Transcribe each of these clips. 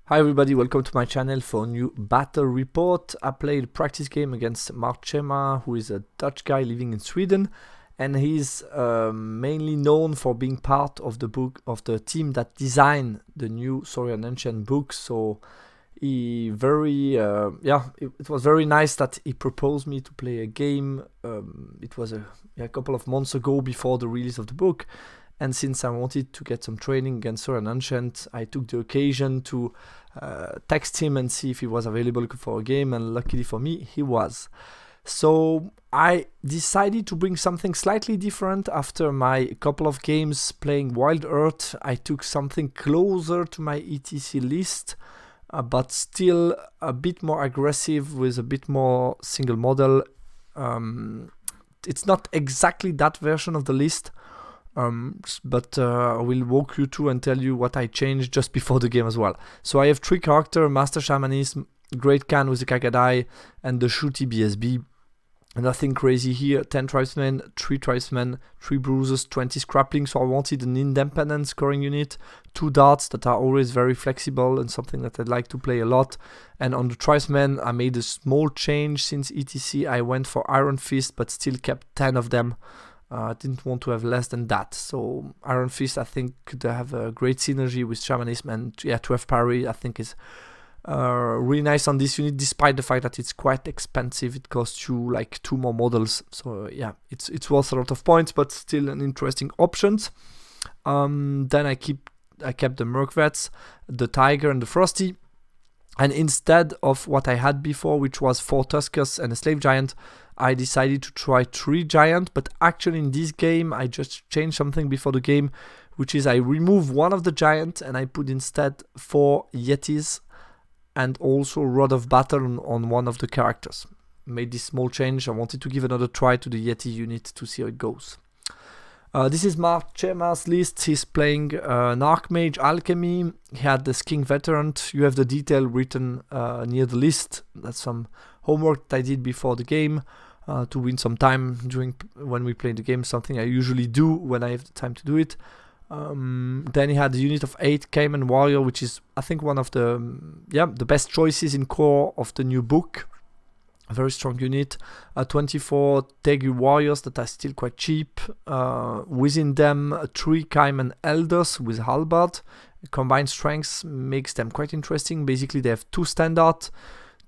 Hi everybody, welcome to my channel for a new battle report. I played a practice game against Mark Chema, who is a Dutch guy living in Sweden, and he's mainly known for being part of the team that designed the new Saurian Ancient book. So it was very nice that he proposed me to play a game. It was a couple of months ago before the release of the book. And since I wanted to get some training against Saurian Ancient, I took the occasion to text him and see if he was available for a game, and luckily for me, he was. So I decided to bring something slightly different after my couple of games playing Wild Earth. I took something closer to my ETC list, but still a bit more aggressive with a bit more single model. It's not exactly that version of the list. But I will walk you through and tell you what I changed just before the game as well. So I have 3 characters: Master Shamanism, Great Khan with the Kagadai, and the Shooty BSB. Nothing crazy here. 10 tribesmen, 3 tribesmen, 3 bruisers, 20 scrappling. So I wanted an independent scoring unit, 2 darts that are always very flexible and something that I'd like to play a lot. And on the tribesmen, I made a small change since ETC. I went for Iron Fist, but still kept 10 of them. I didn't want to have less than that. So Iron Fist, I think, could have a great synergy with Shamanism, and yeah, 12 parry, I think, is really nice on this unit, despite the fact that it's quite expensive. It costs you like 2 more models. So yeah, it's worth a lot of points, but still an interesting option. Then I kept the Merc Vets, the Tiger, and the Frosty. And instead of what I had before, which was 4 Tuskers and a Slave Giant, I decided to try 3 Giant. But actually in this game, I just changed something before the game, which is I removed one of the Giant and I put instead 4 Yetis and also Rod of Battle on one of the characters. Made this small change. I wanted to give another try to the Yeti unit to see how it goes. This is Mark Chema's list. He's playing an Archmage Alchemy. He had the Skink Veteran. You have the detail written near the list. That's some homework that I did before the game to win some time when we play the game, something I usually do when I have the time to do it. Then he had the unit of 8 Cayman Warrior, which is, I think, one of the best choices in core of the new book. A very strong unit. 24 Tegu Warriors that are still quite cheap. Within them, 3 Cayman Elders with Halberd. Combined strengths makes them quite interesting. Basically, they have 2 standard.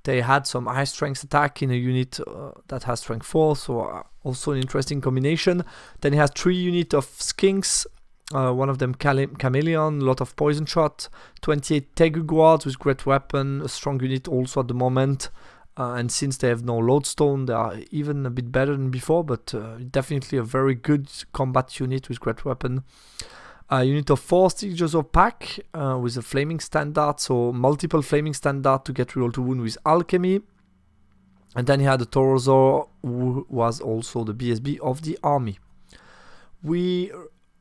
They had some high strength attack in a unit that has strength 4, so also an interesting combination. Then he has 3 units of Skinks. One of them Chameleon, a lot of poison shot. 28 Tegu Guards with great weapon, a strong unit also at the moment. And since they have no lodestone, they are even a bit better than before, but definitely a very good combat unit with great weapon. A unit of 4 Stitches of Pack with a flaming standard, so multiple flaming standard to get reroll to wound with alchemy. And then he had a Torozor, who was also the BSB of the army. We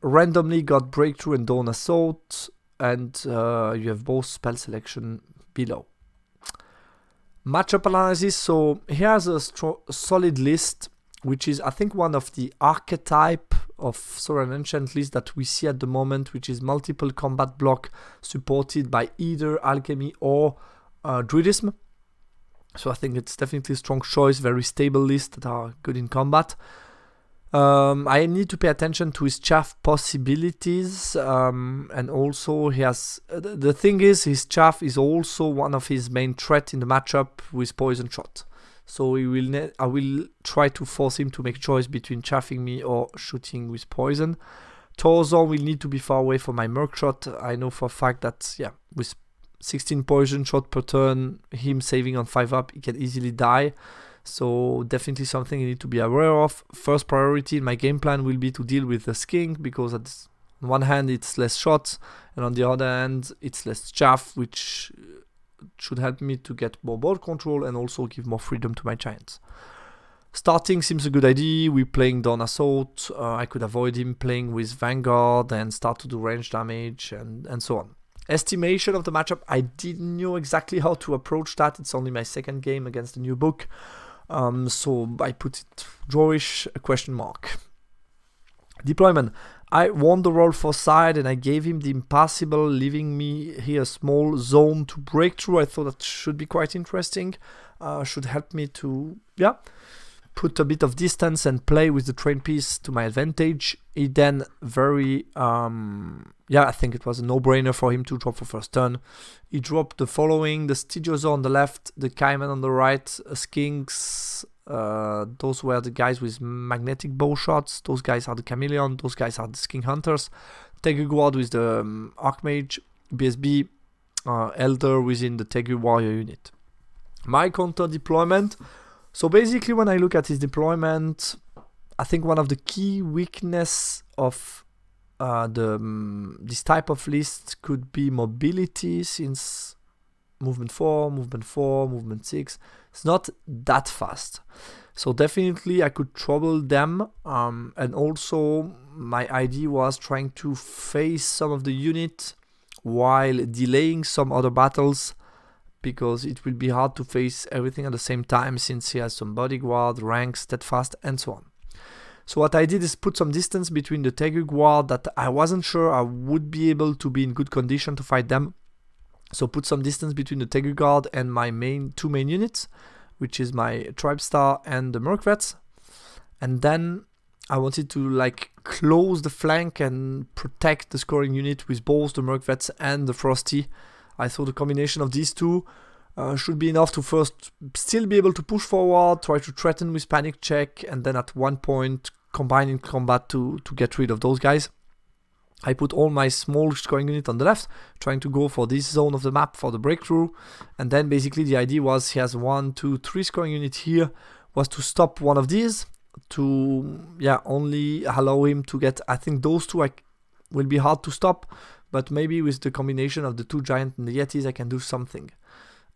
randomly got Breakthrough and Dawn Assault, and you have both spell selection below. Matchup analysis. So here's a solid list, which is, I think, one of the archetype of Saurian Ancient list that we see at the moment, which is multiple combat block supported by either alchemy or druidism. So I think it's definitely a strong choice, very stable list that are good in combat. I need to pay attention to his chaff possibilities, and also he has the thing is, his chaff is also one of his main threat in the matchup with poison shot. So I will try to force him to make a choice between chaffing me or shooting with poison. Torozor will need to be far away from my Merc shot. I know for a fact that with 16 poison shot per turn, him saving on 5 up, he can easily die. So definitely something you need to be aware of. First priority in my game plan will be to deal with the skink, because on one hand it's less shots, and on the other hand it's less chaff, which should help me to get more board control and also give more freedom to my giants. Starting seems a good idea. We're playing Dawn Assault. I could avoid him playing with Vanguard and start to do range damage and so on. Estimation of the matchup. I didn't know exactly how to approach that. It's only my 2nd game against the new book. So I put it drawish, a question mark. Deployment. I won the roll for side and I gave him the impassable, leaving me here a small zone to break through. I thought that should be quite interesting, should help me to, put a bit of distance and play with the train piece to my advantage. He then I think it was a no-brainer for him to drop for first turn. He dropped the following: the Stygiosaur on the left, the Cayman on the right, Skinks. Those were the guys with magnetic bow shots. Those guys are the Chameleon. Those guys are the Skink Hunters. Tegu Guard with the Archmage, BSB, Elder within the Tegu Warrior unit. My counter deployment. So basically, when I look at his deployment, I think one of the key weakness of this type of list could be mobility, since movement 4, movement 6, it's not that fast. So definitely I could trouble them, and also my idea was trying to face some of the unit while delaying some other battles, because it will be hard to face everything at the same time since he has some bodyguard, rank, steadfast, and so on. So what I did is put some distance between the Tegu Guard that I wasn't sure I would be able to be in good condition to fight them. So put some distance between the Tegu Guard and my two main units, which is my Tribe Star and the Merc-Vets. And then I wanted to close the flank and protect the scoring unit with both the Merc-Vets and the Frosty. I thought the combination of these two should be enough to first still be able to push forward, try to threaten with panic check, and then at one point combine in combat to get rid of those guys. I put all my small scoring unit on the left, trying to go for this zone of the map for the breakthrough. And then basically the idea was he has 1, 2, 3 scoring units here, was to stop one of these, to only allow him to get, I think those two will be hard to stop, but maybe with the combination of the two giants and the Yetis I can do something.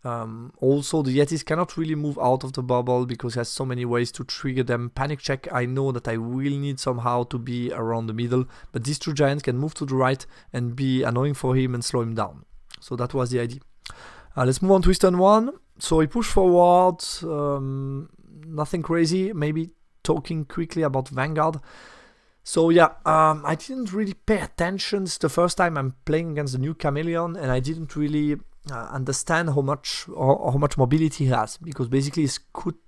Also, the Yetis cannot really move out of the bubble because he has so many ways to trigger them. Panic check, I know that I will need somehow to be around the middle, but these two giants can move to the right and be annoying for him and slow him down. So that was the idea. Let's move on to his turn 1. So he pushed forward, nothing crazy, maybe talking quickly about Vanguard. So I didn't really pay attention. It's the first time I'm playing against the new Chameleon, and I didn't really understand how much mobility he has, because basically he's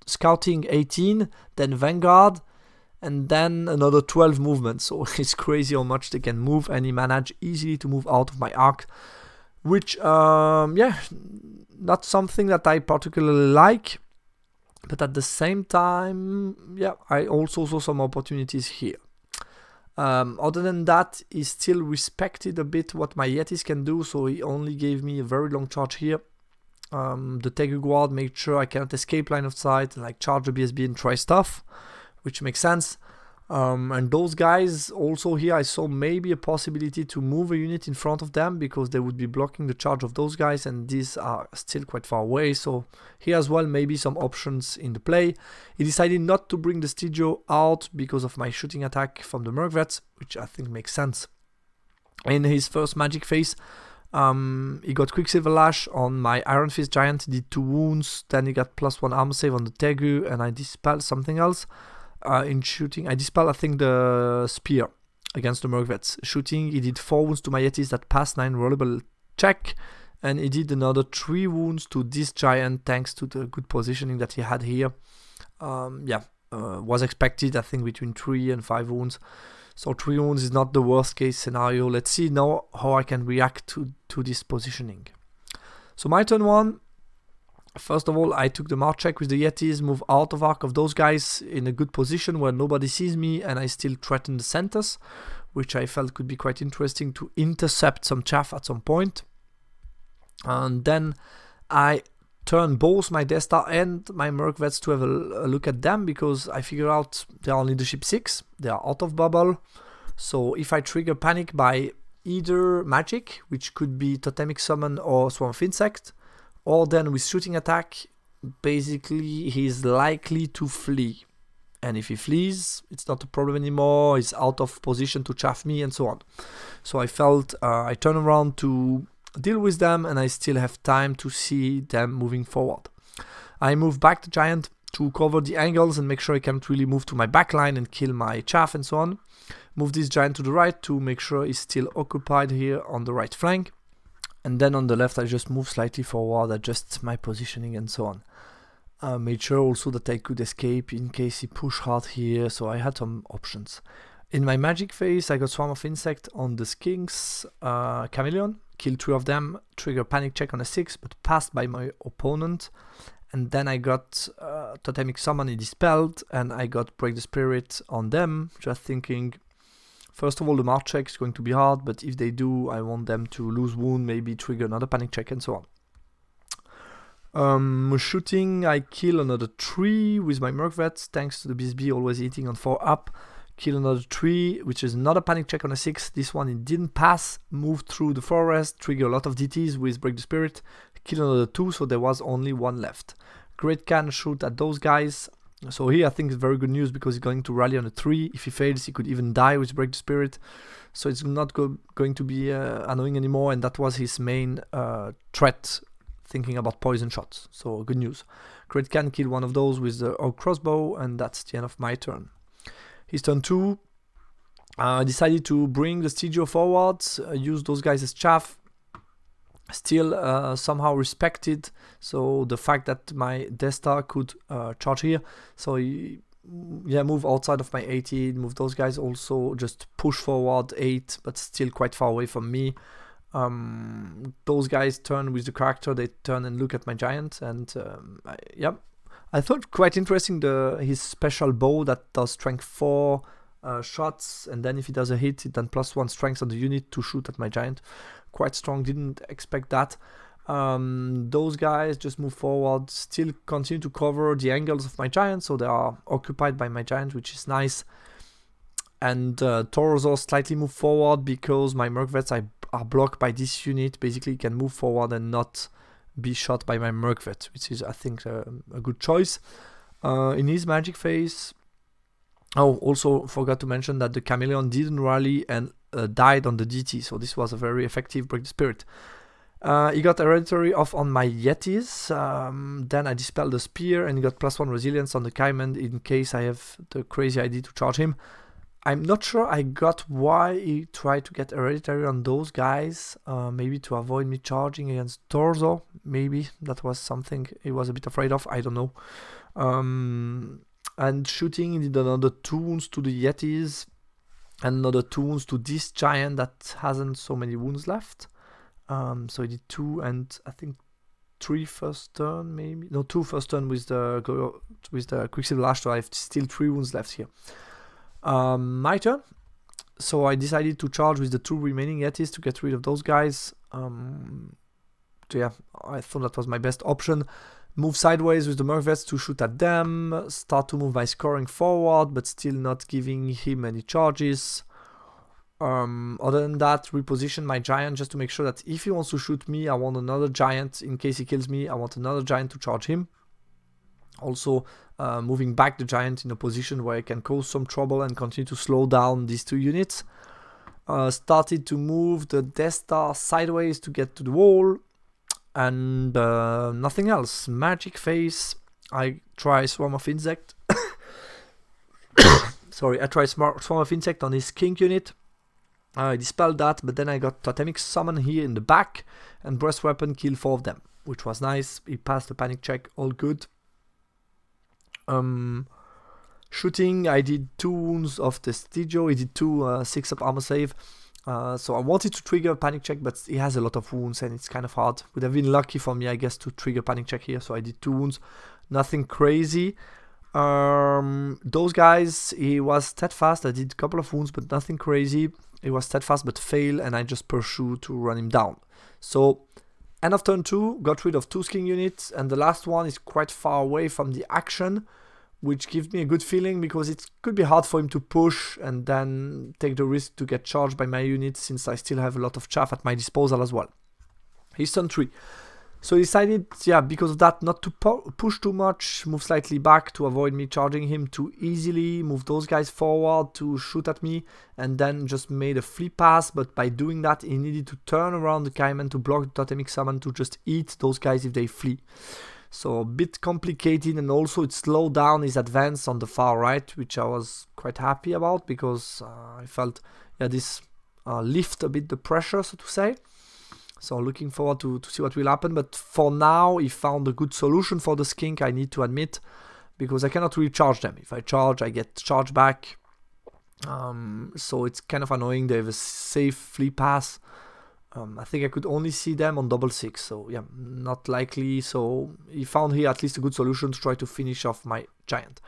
scouting 18, then Vanguard, and then another 12 movements. So it's crazy how much they can move, and he managed easily to move out of my arc, which not something that I particularly like, but at the same time, I also saw some opportunities here. Other than that, he still respected a bit what my Yetis can do, so he only gave me a very long charge here. The Tegu Guard made sure I cannot escape line of sight, charge the BSB and try stuff, which makes sense. And those guys, also here I saw maybe a possibility to move a unit in front of them, because they would be blocking the charge of those guys, and these are still quite far away. So here as well, maybe some options in the play. He decided not to bring the Stygio out because of my shooting attack from the Merc-Vets, which I think makes sense. In his first magic phase, he got Quicksilver Lash on my Iron Fist Giant, did 2 wounds, then he got +1 armor save on the Tegu, and I dispelled something else. In shooting, I dispelled, I think, the spear against the Merc-Vets. Shooting, he did 4 wounds to my Yetis that passed 9 rollable check, and he did another 3 wounds to this giant thanks to the good positioning that he had here. Was expected, I think, between 3 and 5 wounds. So 3 wounds is not the worst case scenario. Let's see now how I can react to this positioning. So my turn 1. First of all, I took the march check with the Yetis, move out of arc of those guys in a good position where nobody sees me, and I still threaten the centers, which I felt could be quite interesting to intercept some chaff at some point. And then I turn both my Death Star and my Merc-Vets to have a look at them, because I figure out they are on leadership 6, they are out of bubble. So if I trigger panic by either magic, which could be Totemic Summon or Swarm of Insect, or then with shooting attack, basically he's likely to flee. And if he flees, it's not a problem anymore, he's out of position to chaff me and so on. So I felt I turn around to deal with them, and I still have time to see them moving forward. I move back the giant, to cover the angles and make sure I can't really move to my backline and kill my chaff and so on. Move this giant to the right to make sure he's still occupied here on the right flank. And then on the left I just move slightly forward, adjust my positioning and so on. Made sure also that I could escape in case he pushed hard here, so I had some options. In my magic phase I got Swarm of Insect on the Skinks Chameleon, killed 3 of them, trigger panic check on a 6 but passed by my opponent. And then I got Totemic Summon, he dispelled, and I got Break the Spirit on them, just thinking, first of all, the March check is going to be hard, but if they do, I want them to lose wound, maybe trigger another panic check and so on. Shooting, I kill another 3 with my Merc Vets, thanks to the BSB always hitting on 4 up. Kill another 3, which is another panic check on a 6. This one it didn't pass, moved through the forest, trigger a lot of DTs with Break the Spirit. Kill another 2, so there was only 1 left. Great can shoot at those guys. So here I think it's very good news because he's going to rally on a 3. If he fails, he could even die with Break the Spirit. So it's not going to be annoying anymore, and that was his main threat, thinking about poison shots. So good news. Great can kill one of those with the Ogre crossbow, and that's the end of my turn. His turn 2. I decided to bring the Stigio forwards, use those guys as chaff. Still somehow respected, so the fact that my Death Star could charge here, so he, move outside of my 18, move those guys also, just push forward 8, but still quite far away from me. Those guys turn with the character, they turn and look at my giant, and I thought quite interesting his special bow that does strength 4 shots, and then if he does a hit, it then +1 strength on the unit to shoot at my giant. Quite strong, didn't expect that. Those guys just move forward, still continue to cover the angles of my giant, so they are occupied by my giant, which is nice. And Torso slightly move forward because my Merc Vets are blocked by this unit. Basically, he can move forward and not be shot by my Merc Vet, which is, I think, a good choice. In his magic phase, also forgot to mention that the Chameleon didn't rally and died on the DT, so this was a very effective Break the Spirit. He got Hereditary off on my Yetis, then I dispelled the Spear and he got +1 resilience on the Cayman in case I have the crazy idea to charge him. I'm not sure I got why he tried to get Hereditary on those guys, maybe to avoid me charging against Torso, maybe that was something he was a bit afraid of, I don't know. And shooting, he did another 2 wounds to the Yetis, and another 2 wounds to this giant that hasn't so many wounds left. So he did 2 and I think 3 first turn, maybe? No, 2 first turn with the Quicksilver Lash, so I have still 3 wounds left here. My turn. So I decided to charge with the 2 remaining Yetis to get rid of those guys. So yeah, I thought that was my best option. Move sideways with the Merc Vets to shoot at them, start to move my scoring forward, but still not giving him any charges. Other than that, reposition my giant just to make sure that if he wants to shoot me, I want another giant. In case he kills me, I want another giant to charge him. Also, moving back the giant in a position where I can cause some trouble and continue to slow down these 2 units. Started to move the Death Star sideways to get to the wall. And nothing else. Magic phase. I try Swarm of Insect. Sorry, I try Swarm of Insect on his Kink unit. I dispelled that, but then I got Totemic Summon here in the back, and Breast Weapon killed 4 of them, which was nice. He passed the panic check, all good. Shooting, I did 2 wounds of the Stigio. He did 2 6-up armor save. So I wanted to trigger a panic check, but he has a lot of wounds and it's kind of hard. Would have been lucky for me, I guess, to trigger panic check here. So I did 2 wounds, nothing crazy. Those guys, he was steadfast. I did a couple of wounds, but nothing crazy. He was steadfast but failed, and I just pursued to run him down. So end of turn 2, got rid of 2 skin units, and the last one is quite far away from the action, which gives me a good feeling because it could be hard for him to push and then take the risk to get charged by my units, since I still have a lot of chaff at my disposal as well. He's turn 3. So I decided, because of that, not to push too much, move slightly back to avoid me charging him too easily, move those guys forward to shoot at me, and then just made a flea pass. But by doing that, he needed to turn around the Cayman to block the Totemic Summon to just eat those guys if they flee. So a bit complicated, and also it slowed down his advance on the far right, which I was quite happy about, because I felt, yeah, this lift a bit the pressure, so to say. So looking forward to see what will happen. But for now, he found a good solution for the skink, I need to admit, because I cannot really charge them. If I charge, I get charged back. So it's kind of annoying. They have a safe flea pass. I think I could only see them on double 6, so yeah, not likely. So he found here at least a good solution to try to finish off my giant.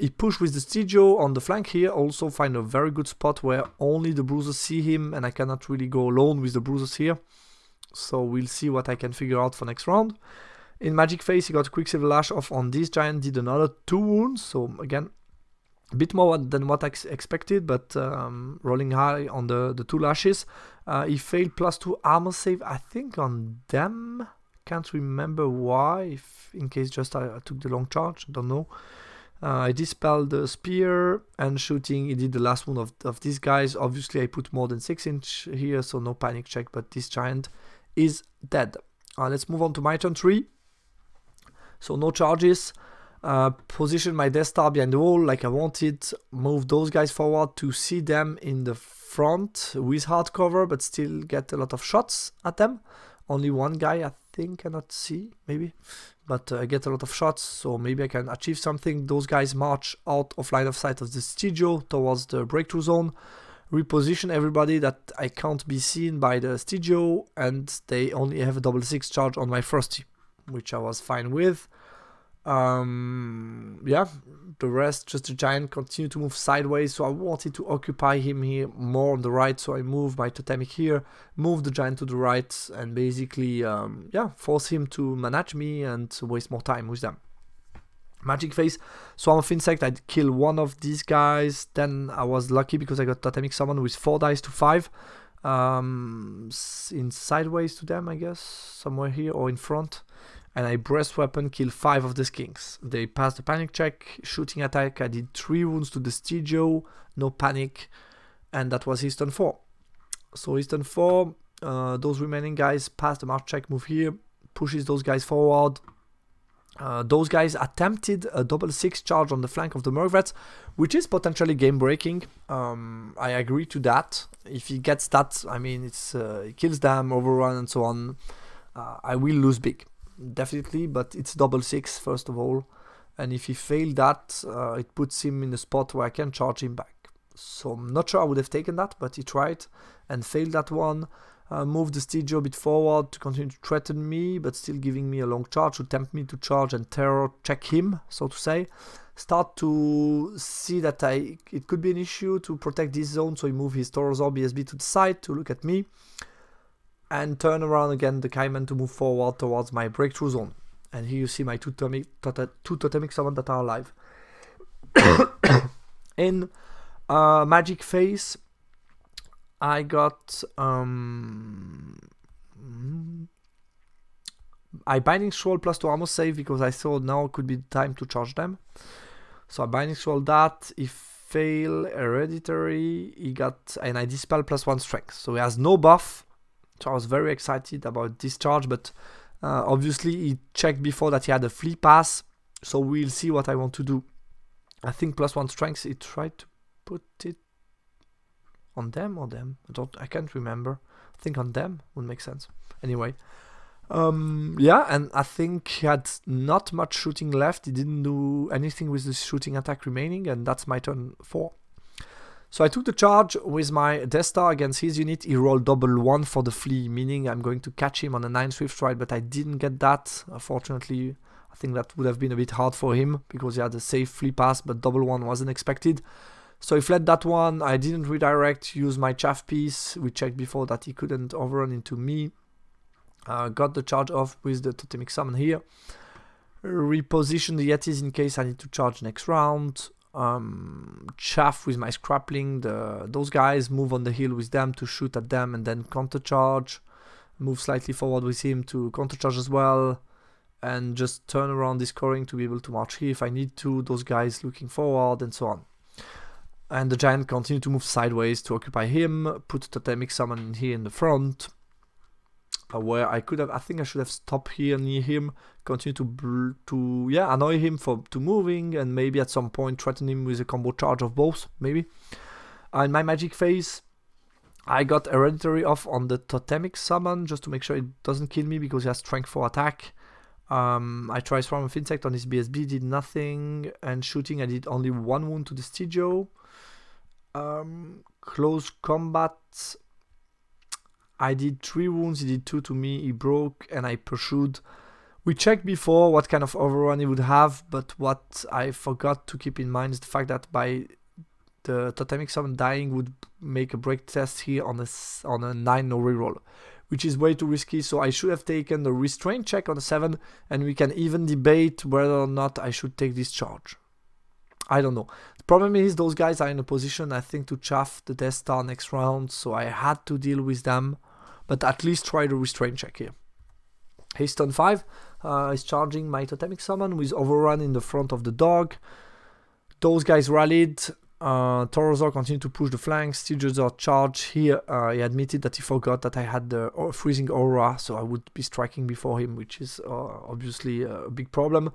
He pushed with the Stigio on the flank here, also find a very good spot where only the bruisers see him, and I cannot really go alone with the bruisers here. So we'll see what I can figure out for next round. In Magic Phase, he got a Quicksilver Lash off on this giant, did another 2 wounds, so again, a bit more than what I expected, but rolling high on the 2 lashes. He failed +2 armor save, I think, on them. Can't remember why, if in case just I took the long charge, don't know. I dispelled the spear and shooting. He did the last one of these guys. Obviously, I put more than 6 inch here, so no panic check, but this giant is dead. Let's move on to my turn 3. So no charges. Position my Death Star behind the wall like I wanted. Move those guys forward to see them in the front with hard cover, but still get a lot of shots at them. Only one guy I think cannot see, maybe, but I get a lot of shots, so maybe I can achieve something. Those guys march out of line of sight of the Stigio towards the breakthrough zone. Reposition everybody that I can't be seen by the Stigio, and they only have a double 6 charge on my Frosty, which I was fine with. Yeah, the rest, just the giant continued to move sideways, so I wanted to occupy him here more on the right, so I moved my totemic here, moved the giant to the right, and basically, yeah, force him to manage me and waste more time with them. Magic Phase, Swarm of Insect, I'd kill one of these guys, then I was lucky because I got totemic summon with 4 dice to 5, in sideways to them, I guess, somewhere here or in front. And I breast weapon kill 5 of the skinks. They passed the panic check, shooting attack. I did 3 wounds to the Stigio, no panic, and that was his turn 4. So his turn 4, those remaining guys pass the march check, move here, pushes those guys forward. Those guys attempted a double 6 charge on the flank of the Murkrats, which is potentially game breaking. I agree to that. If he gets that, I mean, it's he kills them, overrun, and so on. I will lose big. Definitely, but it's double 6 first of all, and if he failed that, it puts him in a spot where I can charge him back. So I'm not sure I would have taken that, but he tried and failed that one. Moved the Stigio a bit forward to continue to threaten me, but still giving me a long charge to tempt me to charge and terror check him, so to say. Start to see that it could be an issue to protect this zone, so he moved his Tauros BSB to the side to look at me. And turn around again the Kaiman to move forward towards my breakthrough zone. And here you see my two totemic summon that are alive. In Magic Phase, I got I Binding Scroll +2 armor save because I thought now could be the time to charge them. So I Binding Scroll that. If fail Hereditary, he got, and I Dispel +1 strength. So he has no buff. So I was very excited about this charge, but obviously he checked before that he had a flea pass, so we'll see what I want to do. I think +1 strength, he tried to put it on them or them. I can't remember. I think on them would make sense. Anyway, yeah, and I think he had not much shooting left. He didn't do anything with the shooting attack remaining, and that's my turn 4. So I took the charge with my Death Star against his unit. He rolled double 1 for the flea, meaning I'm going to catch him on a 9 Swift Stride, but I didn't get that. Unfortunately, I think that would have been a bit hard for him because he had a safe flea pass, but double 1 wasn't expected. So he fled that one. I didn't redirect, use my chaff piece. We checked before that he couldn't overrun into me. Got the charge off with the totemic summon here. Reposition the Yetis in case I need to charge next round. Chaff with my Scrappling, those guys, move on the hill with them to shoot at them and then counter charge, move slightly forward with him to counter charge as well, and just turn around this scoring to be able to march here if I need to, those guys looking forward and so on. And the giant continued to move sideways to occupy him, put totemic summon here in the front. where I could have, I think I should have stopped here near him, continue to annoy him to moving, and maybe at some point threaten him with a combo charge of both, maybe. In my magic phase, I got Hereditary off on the Totemic Summon, just to make sure it doesn't kill me, because he has Strength 4 attack. I tried Swarm of Insect on his BSB, did nothing, and shooting I did only 1 wound to the Stigio. Close combat, I did 3 wounds, he did 2 to me, he broke, and I pursued. We checked before what kind of overrun he would have, but what I forgot to keep in mind is the fact that by the Totemic Summon dying would make a break test here on a 9 no reroll, which is way too risky, so I should have taken the restraint check on a 7, and we can even debate whether or not I should take this charge. I don't know. The problem is those guys are in a position, I think, to chaff the Death Star next round, so I had to deal with them, but at least try the restraint check here. His turn 5 is charging my Totemic Summon with overrun in the front of the dog. Those guys rallied. Torozor continued to push the flanks. Stigiosaur charge here. He admitted that he forgot that I had the freezing aura, so I would be striking before him, which is obviously a big problem.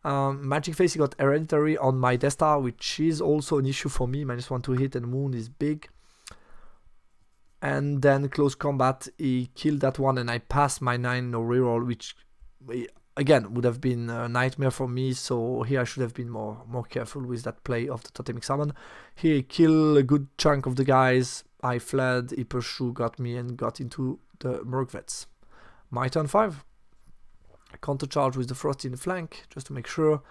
Magic Face, he got Hereditary on my Death Star, which is also an issue for me. -1 to hit and wound is big. And then close combat, he killed that one, and I passed my 9 no reroll, which again would have been a nightmare for me. So here I should have been more careful with that play of the Totemic Summon. Here he killed a good chunk of the guys. I fled, he pursued, got me, and got into the Merc Vets. My turn 5. I counter charge with the Frost in the flank, just to make sure.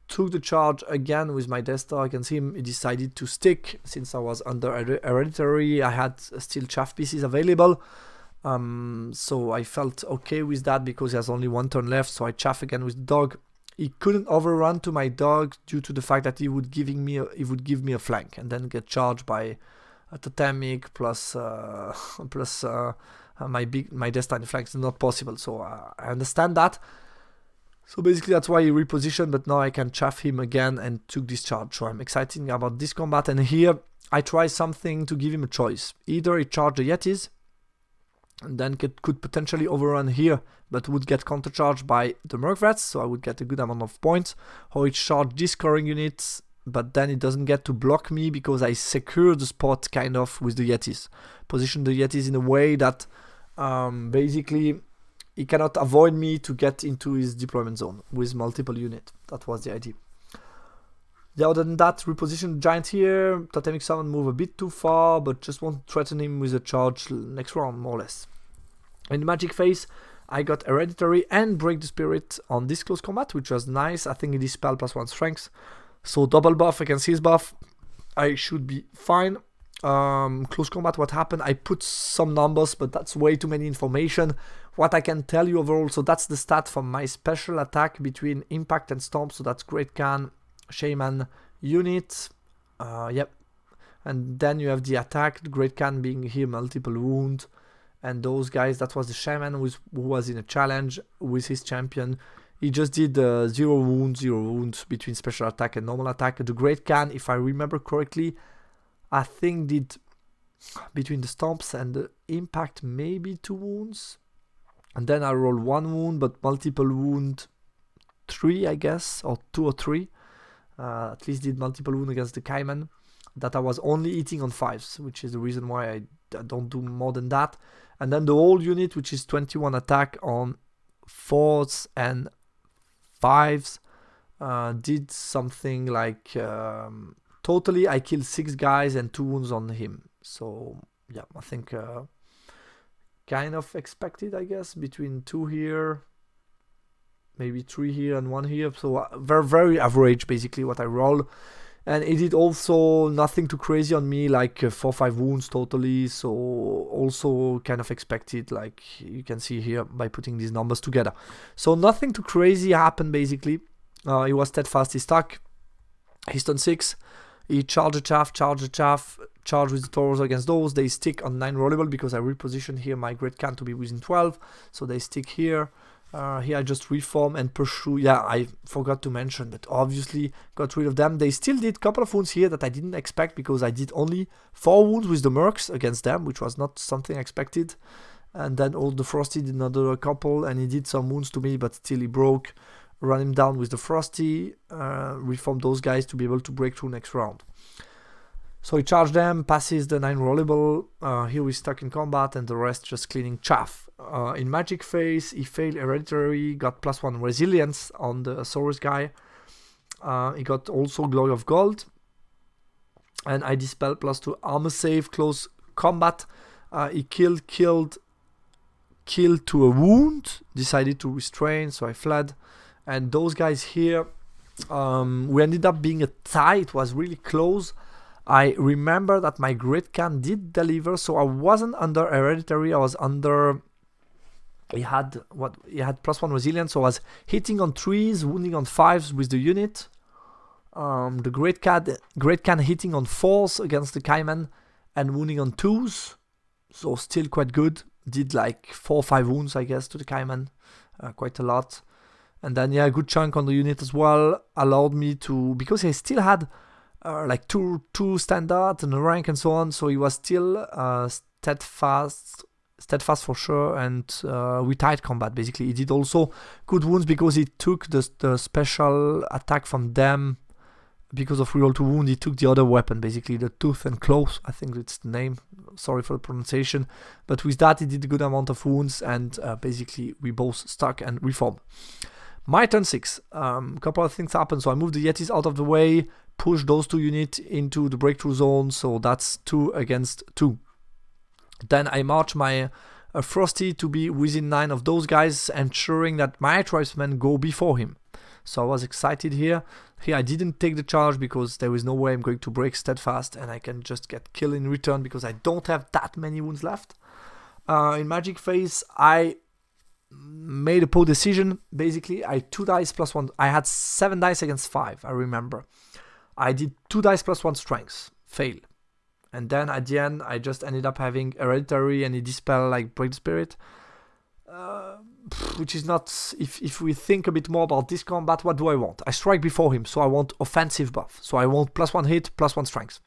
Took the charge again with my Death Star against him. He decided to stick. Since I was under Hereditary, I had still chaff pieces available. So I felt okay with that because he has only 1 turn left, so I chaff again with the dog. He couldn't overrun to my dog due to the fact that he would give me a flank and then get charged by a Totemic plus my Death Star in the flank is not possible. So I understand that. So basically that's why he repositioned, but now I can chaff him again and took this charge. So I'm excited about this combat, and here I try something to give him a choice. Either he charged the Yetis, and then could potentially overrun here, but would get countercharged by the Merc Vets, so I would get a good amount of points. Or he charged these scoring units, but then it doesn't get to block me because I secure the spot kind of with the Yetis. Position the Yetis in a way that basically he cannot avoid me to get into his deployment zone with multiple units. That was the idea. Yeah, other than that, reposition Giant here. Totemic Summon move a bit too far, but just want to threaten him with a charge next round, more or less. In the Magic Phase, I got Hereditary and Break the Spirit on this close combat, which was nice. I think it is spell +1 strength. So double buff against his buff. I should be fine. Close combat, what happened? I put some numbers, but that's way too many information. What I can tell you overall, so that's the stat from my special attack between Impact and Stomp. So that's Great Khan, Shaman unit. Yep. And then you have the attack, the Great Khan being here multiple wound. And those guys, that was the Shaman who was in a challenge with his champion. He just did 0 wounds between special attack and normal attack. The Great Khan, if I remember correctly, I think did between the Stomps and the Impact maybe 2 wounds. And then I roll 1 wound, but multiple wound 3, I guess, or 2 or 3. At least did multiple wound against the Cayman. That I was only eating on 5s, which is the reason why I don't do more than that. And then the whole unit, which is 21 attack on 4s and 5s, did something like... totally, I killed 6 guys and 2 wounds on him. So, yeah, I think kind of expected, I guess, between 2 here, maybe 3 here and 1 here. So, very, very average, basically, what I roll. And it did also nothing too crazy on me, like 4-5 wounds totally. So, also kind of expected, like you can see here by putting these numbers together. So, nothing too crazy happened, basically. He was steadfast, he stuck. He's turn 6. He charge the chaff, charge with the Tauros against those. They stick on 9 rollable because I reposition here my Great Khan to be within 12. So they stick here. Here I just reform and pursue. Yeah, I forgot to mention, but obviously got rid of them. They still did a couple of wounds here that I didn't expect because I did only 4 wounds with the Mercs against them, which was not something expected. And then all the Frosty did another couple, and he did some wounds to me, but still he broke. Run him down with the Frosty, reform those guys to be able to break through next round. So he charged them, passes the 9 rollable. Here we're stuck in combat, and the rest just cleaning chaff. In Magic Phase, he failed Hereditary, got +1 Resilience on the Saurian guy. He got also Glory of Gold. And I Dispel +2 Armor Save, Close Combat. He killed to a wound, decided to restrain, so I fled. And those guys here, we ended up being a tie. It was really close. I remember that my Great Khan did deliver, so I wasn't under Hereditary. I was under. He had +1 Resilience, so I was hitting on 3s, wounding on 5s with the unit. The Great Khan hitting on 4s against the Cayman and wounding on 2s, so still quite good. Did like 4 or 5 wounds, I guess, to the Cayman, quite a lot. And then a good chunk on the unit as well, allowed me to, because he still had like two standard and a rank and so on, so he was still steadfast for sure, and with tight combat basically. He did also good wounds because he took the special attack from them. Because of reroll to wound, he took the other weapon, basically the Tooth and Claws, I think it's the name, sorry for the pronunciation. But with that he did a good amount of wounds, and basically we both stuck and reform. My turn 6, couple of things happened, so I moved the Yetis out of the way, pushed those 2 units into the breakthrough zone, so that's 2 against 2. Then I march my Frosty to be within 9 of those guys, ensuring that my tribesmen go before him. So I was excited here. Here I didn't take the charge because there is no way I'm going to break steadfast and I can just get killed in return because I don't have that many wounds left. In Magic Phase, I made a poor decision. Basically, I 2 dice +1. I had 7 dice against 5, I remember. I did 2 dice +1 strengths. Fail. And then at the end, I just ended up having Hereditary and a Dispel, like Break the Spirit. Which is not, if we think a bit more about this combat, what do I want? I strike before him, so I want offensive buff. So I want +1 hit, +1 strength.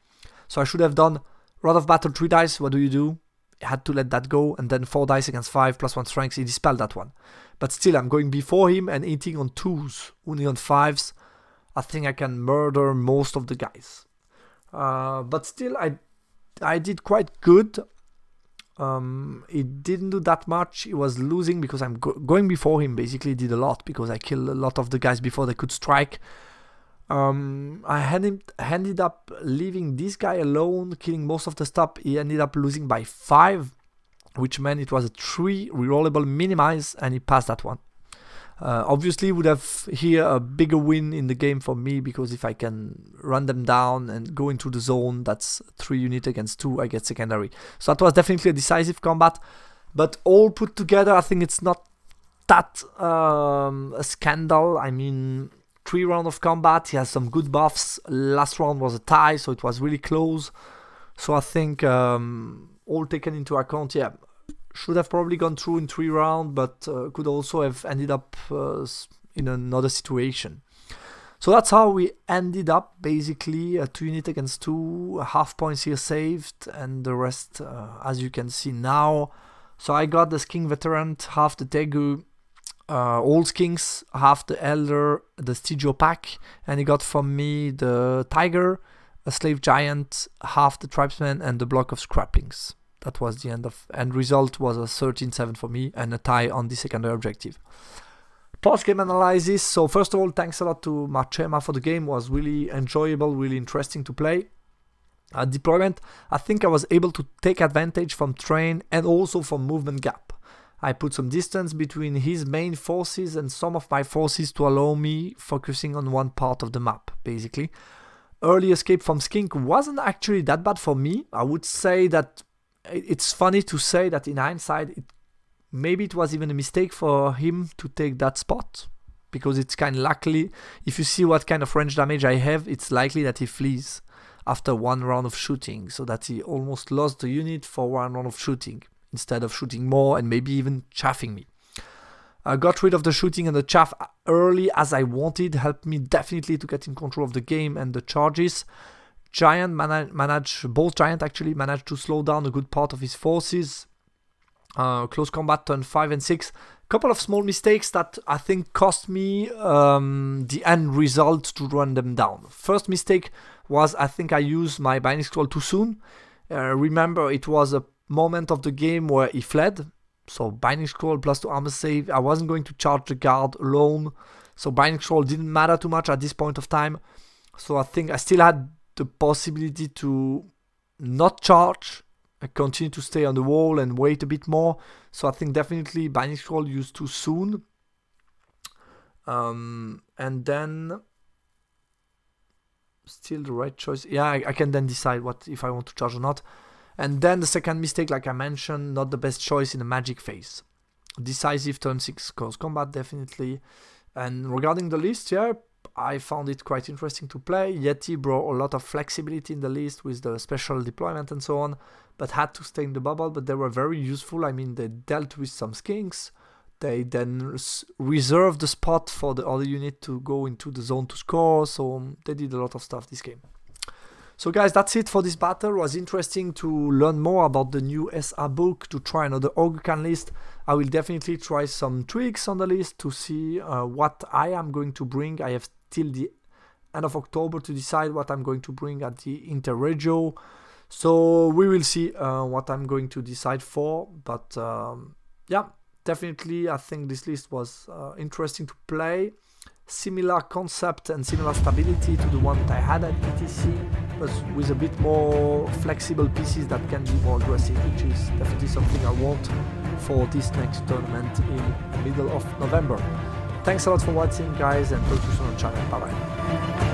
So I should have done Rod of Battle 3 dice. What do? I had to let that go, and then 4 dice against 5, +1 strength. He dispelled that one. But still, I'm going before him and hitting on 2s, only on 5s. I think I can murder most of the guys. But still, I did quite good. He didn't do that much. He was losing because I'm going before him. Basically did a lot because I killed a lot of the guys before they could strike. I ended up leaving this guy alone, killing most of the stuff. He ended up losing by 5, which meant it was a 3 rerollable minimize, and he passed that one. Obviously would have here a bigger win in the game for me, because if I can run them down and go into the zone, that's 3 units against 2, I get secondary. So that was definitely a decisive combat, but all put together, I think it's not that a scandal. I mean, 3 rounds of combat, he has some good buffs. Last round was a tie, so it was really close. So I think all taken into account, yeah, should have probably gone through in 3 rounds, but could also have ended up in another situation. So that's how we ended up, basically, 2 units against 2, half points here saved, and the rest, as you can see now. So I got the Sking Veteran, half the Tegu, all Skings, half the Elder, the Stigio pack, and he got from me the Tiger, a Slave Giant, half the Tribesman, and the block of Scraplings. That was the end result was a 13-7 for me and a tie on the secondary objective. Post-game analysis. So first of all, thanks a lot to Marchema for the game. It was really enjoyable, really interesting to play. Deployment, I think I was able to take advantage from terrain and also from movement gap. I put some distance between his main forces and some of my forces to allow me focusing on one part of the map, basically. Early escape from Skink wasn't actually that bad for me. I would say that it's funny to say that in hindsight, maybe it was even a mistake for him to take that spot, because it's kind of likely, if you see what kind of range damage I have, it's likely that he flees after 1 round of shooting, so that he almost lost the unit for 1 round of shooting, instead of shooting more and maybe even chaffing me. I got rid of the shooting and the chaff early as I wanted, helped me definitely to get in control of the game and the charges. Both Giant actually managed to slow down a good part of his forces. close combat turn 5 and 6. Couple of small mistakes that I think cost me the end result to run them down. First mistake was I think I used my binding scroll too soon. Remember, it was a moment of the game where he fled. So binding scroll plus 2 armor save. I wasn't going to charge the guard alone. So binding scroll didn't matter too much at this point of time. So I think I still had the possibility to not charge. I continue to stay on the wall and wait a bit more. So I think definitely binding scroll used too soon. And then still the right choice. Yeah, I can then decide if I want to charge or not. And then the second mistake, like I mentioned, not the best choice in the magic phase. Decisive turn 6 close combat, definitely. And regarding the list, yeah, I found it quite interesting to play. Yeti brought a lot of flexibility in the list with the special deployment and so on, but had to stay in the bubble. But they were very useful. I mean, they dealt with some skinks. They then reserved the spot for the other unit to go into the zone to score. So they did a lot of stuff this game. So guys, that's it for this battle. It was interesting to learn more about the new SR book, to try another Ogre can list. I will definitely try some tweaks on the list to see what I am going to bring. I have till the end of October to decide what I'm going to bring at the Interregio. So we will see what I'm going to decide for. But yeah, definitely I think this list was interesting to play. Similar concept and similar stability to the one that I had at ETC, but with a bit more flexible pieces that can be more aggressive, which is definitely something I want for this next tournament in the middle of November. Thanks a lot for watching, guys, and talk to you soon on the channel. Bye bye.